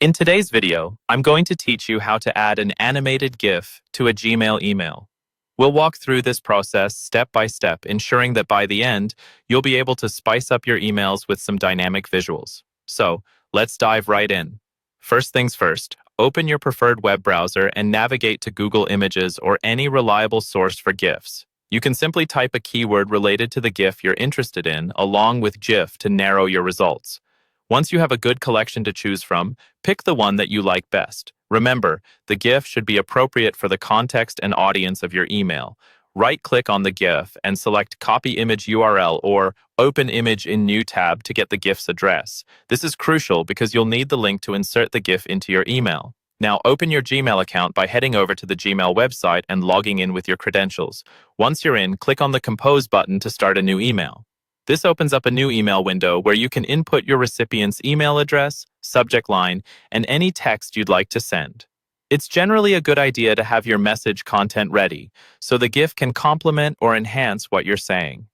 In today's video, I'm going to teach you how to add an animated GIF to a Gmail email. We'll walk through this process step by step, ensuring that by the end, you'll be able to spice up your emails with some dynamic visuals. So, let's dive right in. First things first, open your preferred web browser and navigate to Google Images or any reliable source for GIFs. You can simply type a keyword related to the GIF you're interested in, along with GIF to narrow your results. Once you have a good collection to choose from, pick the one that you like best. Remember, the GIF should be appropriate for the context and audience of your email. Right-click on the GIF and select Copy Image URL or Open Image in New tab to get the GIF's address. This is crucial because you'll need the link to insert the GIF into your email. Now, open your Gmail account by heading over to the Gmail website and logging in with your credentials. Once you're in, click on the Compose button to start a new email. This opens up a new email window where you can input your recipient's email address, subject line, and any text you'd like to send. It's generally a good idea to have your message content ready, so the GIF can complement or enhance what you're saying.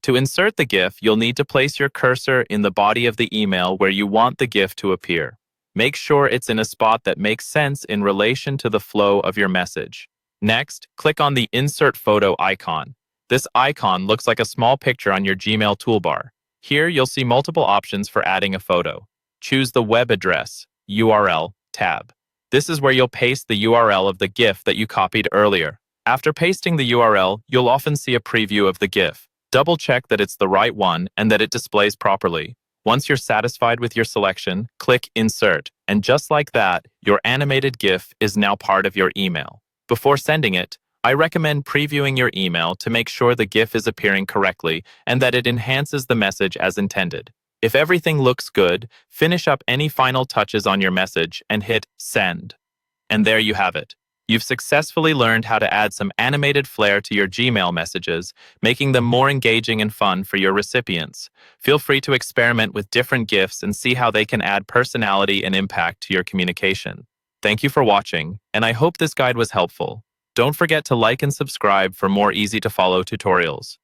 To insert the GIF, you'll need to place your cursor in the body of the email where you want the GIF to appear. Make sure it's in a spot that makes sense in relation to the flow of your message. Next, click on the Insert Photo icon. This icon looks like a small picture on your Gmail toolbar. Here, you'll see multiple options for adding a photo. Choose the Web Address, URL tab. This is where you'll paste the URL of the GIF that you copied earlier. After pasting the URL, you'll often see a preview of the GIF. Double-check that it's the right one and that it displays properly. Once you're satisfied with your selection, click Insert, and just like that, your animated GIF is now part of your email. Before sending it, I recommend previewing your email to make sure the GIF is appearing correctly and that it enhances the message as intended. If everything looks good, finish up any final touches on your message and hit Send. And there you have it. You've successfully learned how to add some animated flair to your Gmail messages, making them more engaging and fun for your recipients. Feel free to experiment with different GIFs and see how they can add personality and impact to your communication. Thank you for watching, and I hope this guide was helpful. Don't forget to like and subscribe for more easy-to-follow tutorials.